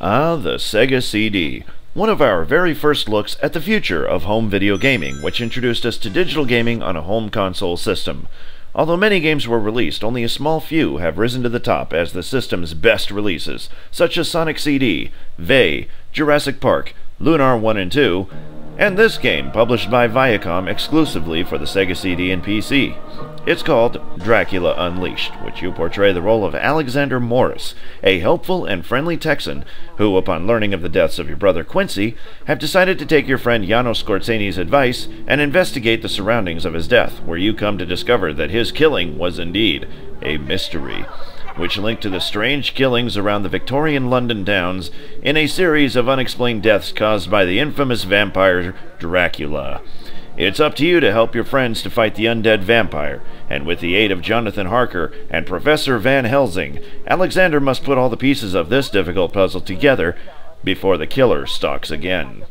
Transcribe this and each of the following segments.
Ah, the Sega CD. One of our very first looks at the future of home video gaming, which introduced us to digital gaming on a home console system. Although many games were released, only a small few have risen to the top as the system's best releases, such as Sonic CD, Vey, Jurassic Park, Lunar 1 and 2, and this game published by Viacom exclusively for the Sega CD and PC. It's called Dracula Unleashed, which you portray the role of Alexander Morris, a helpful and friendly Texan who, upon learning of the deaths of your brother Quincey, have decided to take your friend Janos Skorzeny's advice and investigate the surroundings of his death, where you come to discover that his killing was indeed a mystery, which link to the strange killings around the Victorian London downs in a series of unexplained deaths caused by the infamous vampire Dracula. It's up to you to help your friends to fight the undead vampire, and with the aid of Jonathan Harker and Professor Van Helsing, Alexander must put all the pieces of this difficult puzzle together before the killer stalks again.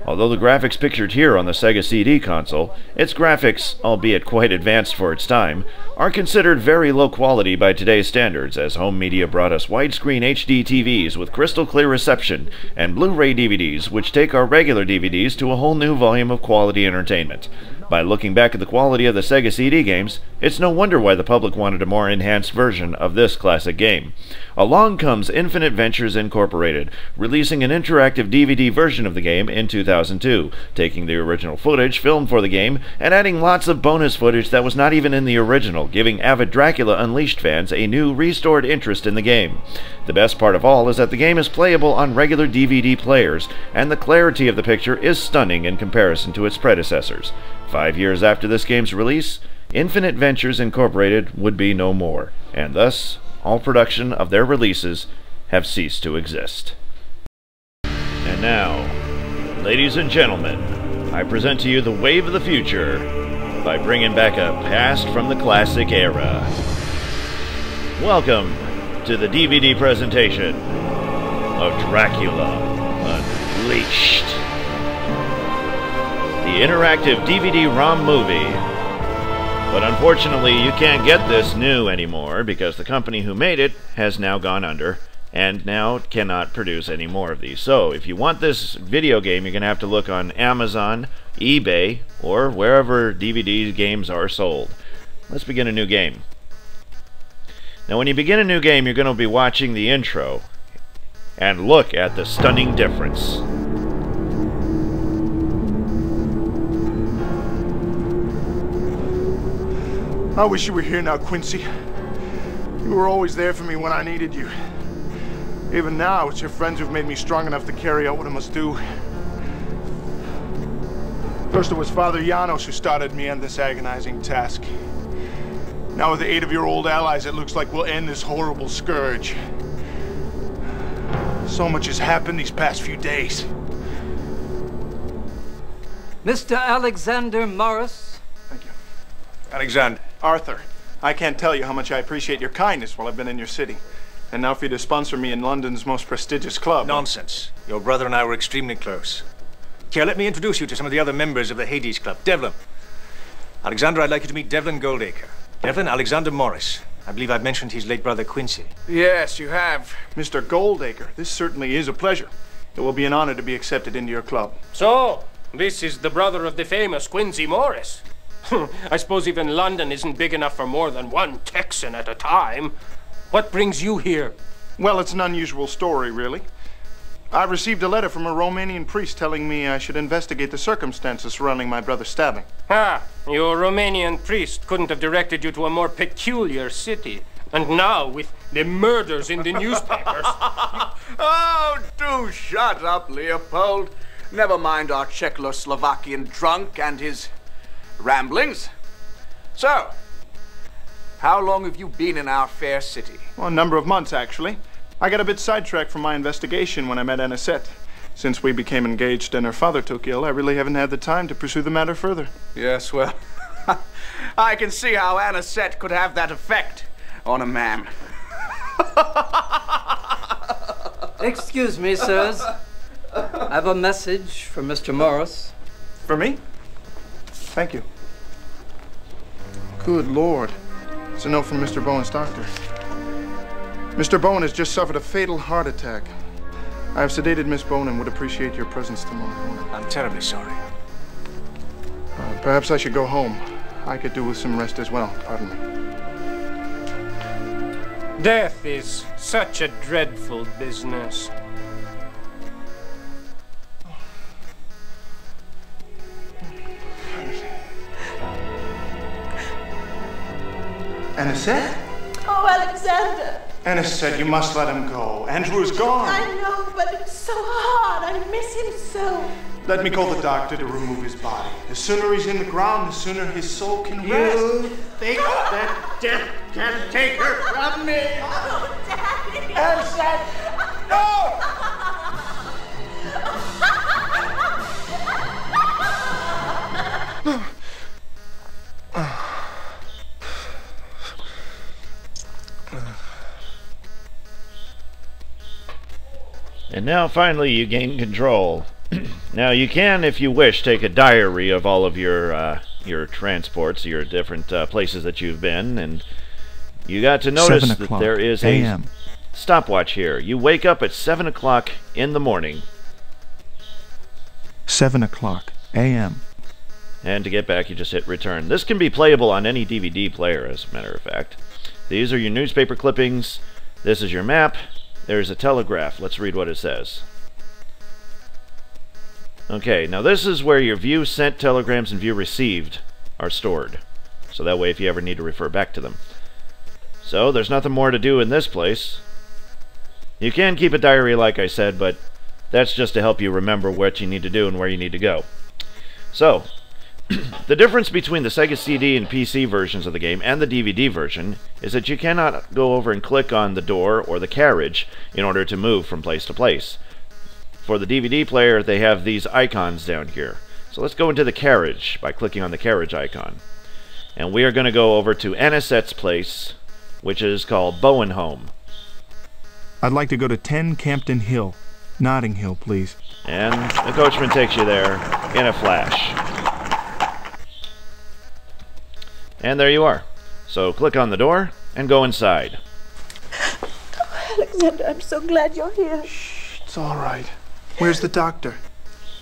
Although the graphics pictured here on the Sega CD console, its graphics, albeit quite advanced for its time, are considered very low quality by today's standards, as home media brought us widescreen HD TVs with crystal clear reception and Blu-ray DVDs, which take our regular DVDs to a whole new volume of quality entertainment. By looking back at the quality of the Sega CD games, it's no wonder why the public wanted a more enhanced version of this classic game. Along comes Infinite Ventures Incorporated, releasing an interactive DVD version of the game in 2002, taking the original footage filmed for the game and adding lots of bonus footage that was not even in the original, giving avid Dracula Unleashed fans a new, restored interest in the game. The best part of all is that the game is playable on regular DVD players, and the clarity of the picture is stunning in comparison to its predecessors. 5 years after this game's release, Infinite Ventures Incorporated would be no more, and thus all production of their releases have ceased to exist. And now, ladies and gentlemen, I present to you the wave of the future by bringing back a past from the classic era. Welcome to the DVD presentation of Dracula Unleashed, the interactive DVD-ROM movie. But unfortunately, you can't get this new anymore because the company who made it has now gone under and now cannot produce any more of these. So if you want this video game, you're going to have to look on Amazon, eBay, or wherever DVD games are sold. Let's begin a new game. Now when you begin a new game, you're going to be watching the intro and look at the stunning difference. I wish you were here now, Quincey. You were always there for me when I needed you. Even now, it's your friends who've made me strong enough to carry out what I must do. First it was Father Janos who started me on this agonizing task. Now with the aid of your old allies, it looks like we'll end this horrible scourge. So much has happened these past few days. Mr. Alexander Morris. Thank you. Alexander. Arthur, I can't tell you how much I appreciate your kindness while I've been in your city. And now for you to sponsor me in London's most prestigious club. Nonsense. Your brother and I were extremely close. Here, let me introduce you to some of the other members of the Hades Club. Devlin. Alexander, I'd like you to meet Devlin Goldacre. Devlin, Alexander Morris. I believe I've mentioned his late brother Quincey. Yes, you have. Mr. Goldacre, this certainly is a pleasure. It will be an honor to be accepted into your club. So, this is the brother of the famous Quincey Morris. I suppose even London isn't big enough for more than one Texan at a time. What brings you here? Well, it's an unusual story, really. I received a letter from a Romanian priest telling me I should investigate the circumstances surrounding my brother's stabbing. Ah, your Romanian priest couldn't have directed you to a more peculiar city. And now, with the murders in the newspapers... Oh, do shut up, Leopold. Never mind our Czechoslovakian drunk and his ramblings. So, how long have you been in our fair city? Well, a number of months, actually. I got a bit sidetracked from my investigation when I met Anisette. Since we became engaged and her father took ill, I really haven't had the time to pursue the matter further. Yes, well, I can see how Anisette could have that effect on a man. Excuse me, sirs. I have a message for Mr. Morris. For me? Thank you. Good Lord. It's a note from Mr. Bowen's doctor. Mr. Bowen has just suffered a fatal heart attack. I have sedated Miss Bone and would appreciate your presence tomorrow morning. I'm terribly sorry. Perhaps I should go home. I could do with some rest as well. Pardon me. Death is such a dreadful business. Anisette? Oh, Alexander. Anisette, you must let him go. Andrew is gone. I know, but it's so hard. I miss him so. Let me call the doctor to remove his body. The sooner he's in the ground, the sooner his soul can rest. You think that death can take her from me? Oh, Daddy. Anisette! No! And now finally you gain control. Now you can, if you wish, take a diary of all of your transports, your different places that you've been, and you got to notice that there is a stopwatch here. You wake up at 7 o'clock in the morning. 7 o'clock a.m. And to get back, you just hit return. This can be playable on any DVD player, as a matter of fact. These are your newspaper clippings. This is your map. There's a telegraph. Let's read what it says. Okay, now this is where your view sent telegrams and view received are stored. So that way if you ever need to refer back to them. So there's nothing more to do in this place. You can keep a diary like I said, but that's just to help you remember what you need to do and where you need to go. So, the difference between the Sega CD and PC versions of the game and the DVD version is that you cannot go over and click on the door or the carriage in order to move from place to place. For the DVD player, they have these icons down here. So let's go into the carriage by clicking on the carriage icon. And we are going to go over to Anisette's place, which is called Bowen Home. I'd like to go to 10 Campden Hill. Notting Hill, please. And the coachman takes you there in a flash. And there you are. So click on the door and go inside. Oh, Alexander, I'm so glad you're here. Shh, it's all right. Where's the doctor?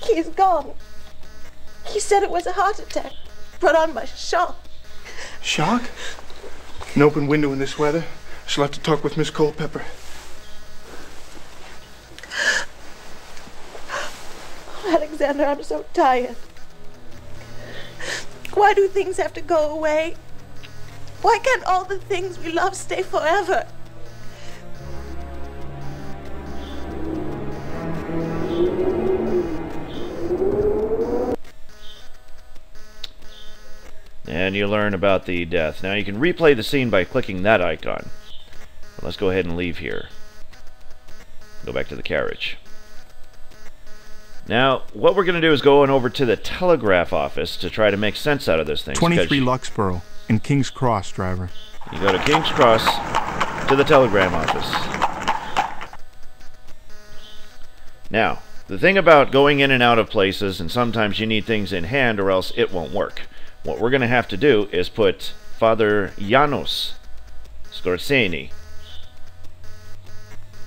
He's gone. He said it was a heart attack brought on by shock. Shock? An open window in this weather? I shall have to talk with Miss Culpepper. Oh, Alexander, I'm so tired. Why do things have to go away? Why can't all the things we love stay forever? And you learn about the death. Now you can replay the scene by clicking that icon. Let's go ahead and leave here. Go back to the carriage. Now, what we're going to do is go on over to the telegraph office to try to make sense out of this thing. 23 Luxborough in King's Cross, driver. You go to King's Cross to the telegram office. Now, the thing about going in and out of places, and sometimes you need things in hand or else it won't work. What we're going to have to do is put Father Janos Scorseni.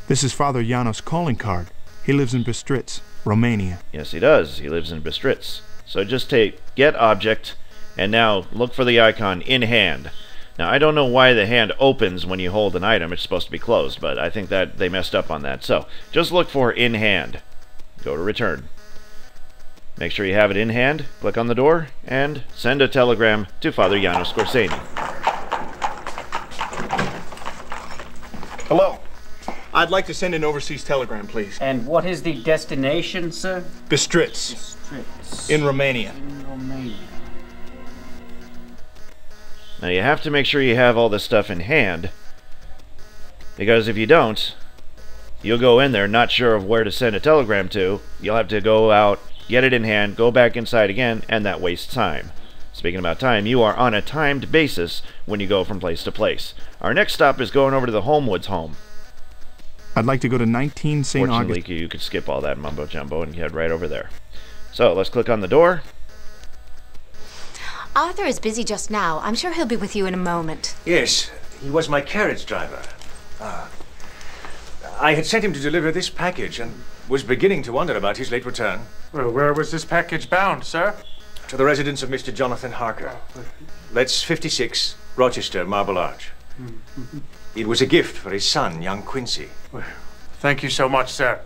This is Father Janos' calling card. He lives in Bistritz, Romania. Yes, he does. He lives in Bistritz. So just take Get Object, and now look for the icon in hand. Now, I don't know why the hand opens when you hold an item. It's supposed to be closed, but I think that they messed up on that. So, just look for in hand. Go to Return. Make sure you have it in hand, click on the door, and send a telegram to Father Janos Scorseni. Hello. I'd like to send an overseas telegram, please. And what is the destination, sir? Bistritz. Bistritz. In Romania. In Romania. Now you have to make sure you have all this stuff in hand, because if you don't, you'll go in there not sure of where to send a telegram to. You'll have to go out, get it in hand, go back inside again, and that wastes time. Speaking about time, you are on a timed basis when you go from place to place. Our next stop is going over to the Holmwood's home. I'd like to go to 19 St. Augustine. Fortunately, you could skip all that mumbo-jumbo and head right over there. So, let's click on the door. Arthur is busy just now. I'm sure he'll be with you in a moment. Yes, he was my carriage driver. I had sent him to deliver this package and was beginning to wonder about his late return. Well, where was this package bound, sir? To the residence of Mr. Jonathan Harker. That's 56 Rochester, Marble Arch. It was a gift for his son, young Quincy. Well, thank you so much, sir.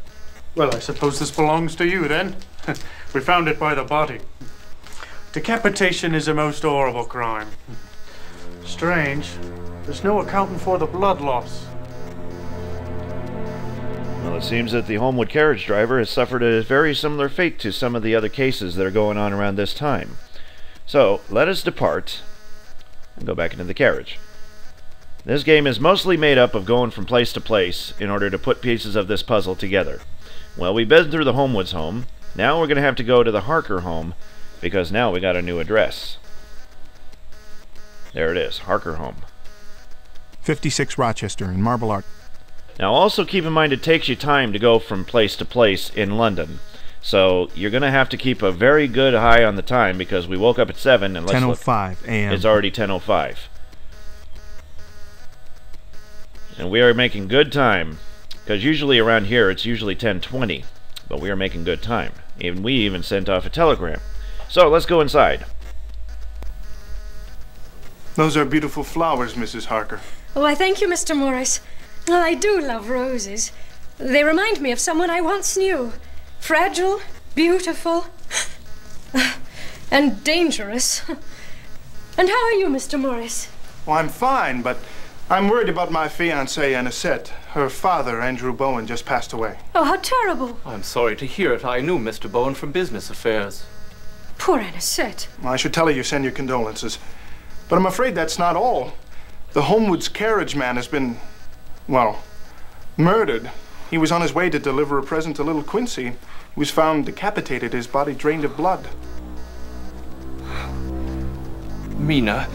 Well, I suppose this belongs to you, then. We found it by the body. Decapitation is a most horrible crime. Strange. There's no accounting for the blood loss. Well, it seems that the Homewood carriage driver has suffered a very similar fate to some of the other cases that are going on around this time. So, let us depart and go back into the carriage. This game is mostly made up of going from place to place in order to put pieces of this puzzle together. Well, we've been through the Homewood's home. Now we're going to have to go to the Harker home, because now we got a new address. There it is, Harker home. 56 Rochester in Marble Arch. Now also keep in mind it takes you time to go from place to place in London. So you're going to have to keep a very good eye on the time, because we woke up at 7 and 10:05 a.m. It's already 10:05. And we are making good time, because usually around here it's usually 10:20, but we are making good time. And we even sent off a telegram. So let's go inside. Those are beautiful flowers, Mrs. Harker. Why, thank you, Mr. Morris. Well, I do love roses. They remind me of someone I once knew. Fragile, beautiful, and dangerous. And how are you, Mr. Morris? Well, I'm fine, but I'm worried about my fiancée, Anisette. Her father, Andrew Bowen, just passed away. Oh, how terrible. I'm sorry to hear it. I knew Mr. Bowen from business affairs. Poor Anisette. Well, I should tell her you send your condolences. But I'm afraid that's not all. The Homewood's carriage man has been, well, murdered. He was on his way to deliver a present to little Quincy. He was found decapitated, his body drained of blood. Mina,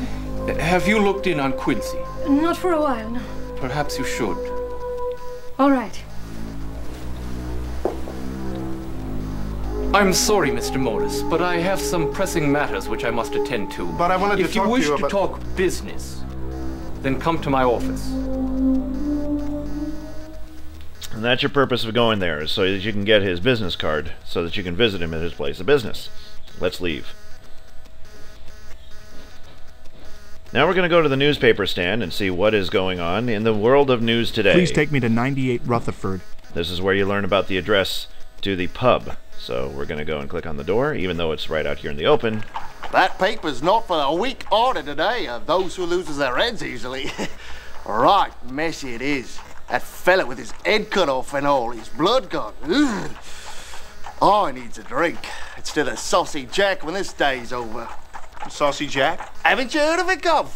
have you looked in on Quincy? Not for a while, no. Perhaps you should. All right. I'm sorry, Mr. Morris, but I have some pressing matters which I must attend to. But I wanted to talk to you about... If you wish to talk business, then come to my office. And that's your purpose of going there, is so that you can get his business card, so that you can visit him at his place of business. Let's leave. Now we're going to go to the newspaper stand and see what is going on in the world of news today. Please take me to 98 Rutherford. This is where you learn about the address to the pub. So we're going to go and click on the door, even though it's right out here in the open. That paper's not for the weak-hearted today, those who loses their heads easily. Right messy it is. That fella with his head cut off and all, his blood gone. Ugh. Oh, he needs a drink instead of Saucy Jack when this day's over. Saucy Jack? Haven't you heard of it, Gov?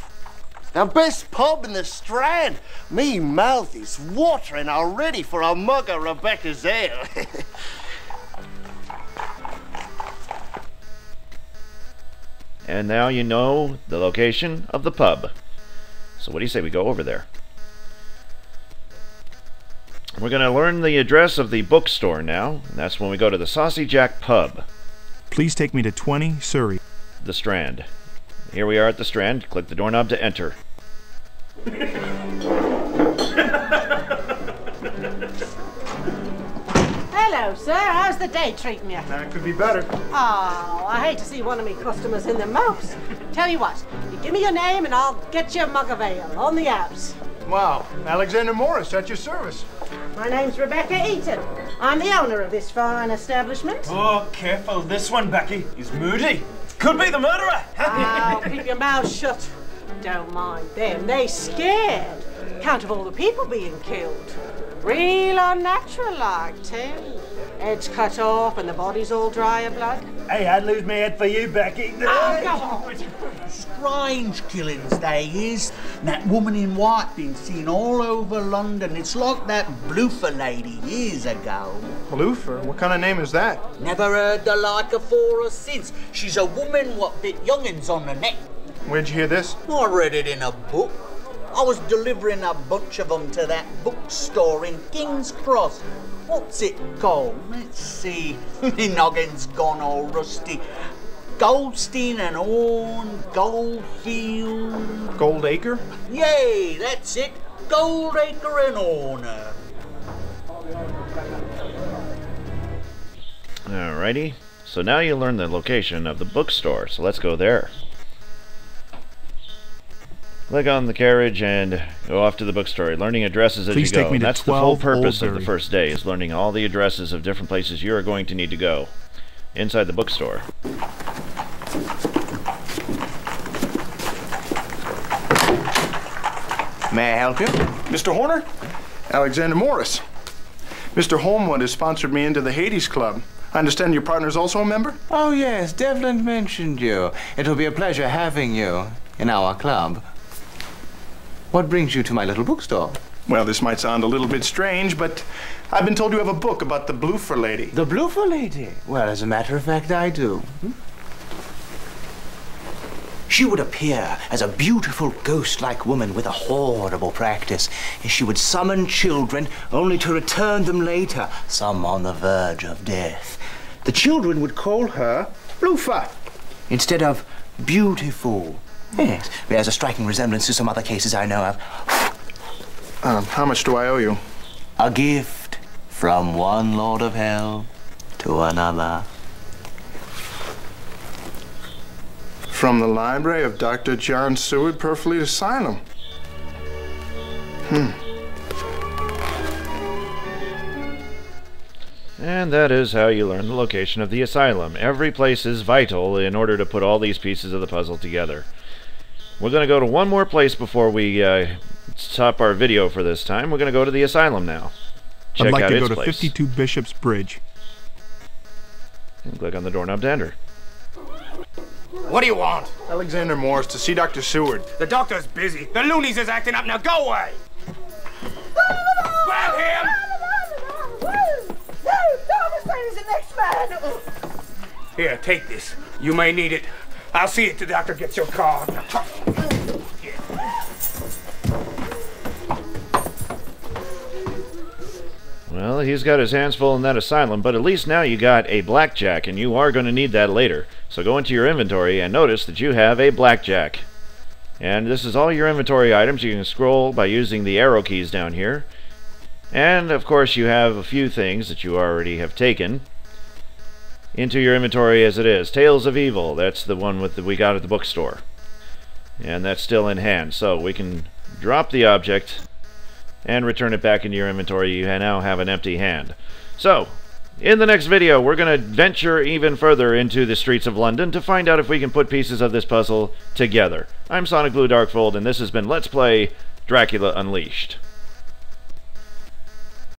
The best pub in the Strand. Me mouth is watering already for a mug of Rebecca's ale. And now you know the location of the pub. So what do you say we go over there? We're going to learn the address of the bookstore now, and that's when we go to the Saucy Jack Pub. Please take me to 20 Surrey. The Strand. Here we are at the Strand. Click the doorknob to enter. Hello, sir. How's the day treating you? That could be better. Oh, I hate to see one of me customers in the mopes. Tell you what, you give me your name and I'll get you a mug of ale on the house. Wow, Alexander Morris at your service. My name's Rebecca Eaton. I'm the owner of this fine establishment. Oh, careful. This one, Becky, is moody. Could be the murderer. Oh, keep your mouth shut. Don't mind them. They scared. Count of all the people being killed. Real unnatural like, too. Heads cut off and the bodies all dry of blood. Hey, I'd lose my head for you, Becky. Oh, go on. Strange killings, they is. That woman in white been seen all over London. It's like that Bloofer lady years ago. Bloofer? What kind of name is that? Never heard the like afore or since. She's a woman what bit young'uns on the neck. Where'd you hear this? I read it in a book. I was delivering a bunch of them to that bookstore in King's Cross. What's it called? Let's see. My noggin's gone all rusty. Goldstein and Horn, Goldfield... Goldacre? Yay, that's it. Goldacre and Horner. Alrighty, so now you learn the location of the bookstore, so let's go there. Click on the carriage and go off to the bookstore, learning addresses as you go. And that's the full purpose of the first day, is learning all the addresses of different places you are going to need to go inside the bookstore. May I help you? Mr. Horner? Alexander Morris. Mr. Holmwood has sponsored me into the Hades Club. I understand your partner's also a member? Oh, yes. Devlin mentioned you. It will be a pleasure having you in our club. What brings you to my little bookstore? Well, this might sound a little bit strange, but I've been told you have a book about the Bloofer lady. The Bloofer lady? Well, as a matter of fact, I do. She would appear as a beautiful ghost-like woman with a horrible practice. She would summon children only to return them later, some on the verge of death. The children would call her Bloofer instead of beautiful. Yes, bears a striking resemblance to some other cases I know of. How much do I owe you? A gift from one Lord of Hell to another. From the library of Dr. John Seward, Purfleet Asylum. And that is how you learn the location of the asylum. Every place is vital in order to put all these pieces of the puzzle together. We're going to go to one more place before we stop our video for this time. We're going to go to the asylum now. Check I'd like out to its go to place. 52 Bishop's Bridge. And click on the doorknob to enter. What do you want? Alexander Morris to see Dr. Seward. The doctor's busy. The loonies is acting up now. Go away! Grab him! He's the next man. Here, take this. You may need it. I'll see it the doctor gets your card. Well, he's got his hands full in that asylum, but at least now you got a blackjack, and you are going to need that later. So go into your inventory and notice that you have a blackjack. And this is all your inventory items. You can scroll by using the arrow keys down here. And, of course, you have a few things that you already have taken into your inventory as it is. Tales of Evil, that's the one that we got at the bookstore. And that's still in hand. So we can drop the object and return it back into your inventory. You now have an empty hand. So, in the next video, we're going to venture even further into the streets of London to find out if we can put pieces of this puzzle together. I'm Sonic Blue Darkfold, and this has been Let's Play Dracula Unleashed.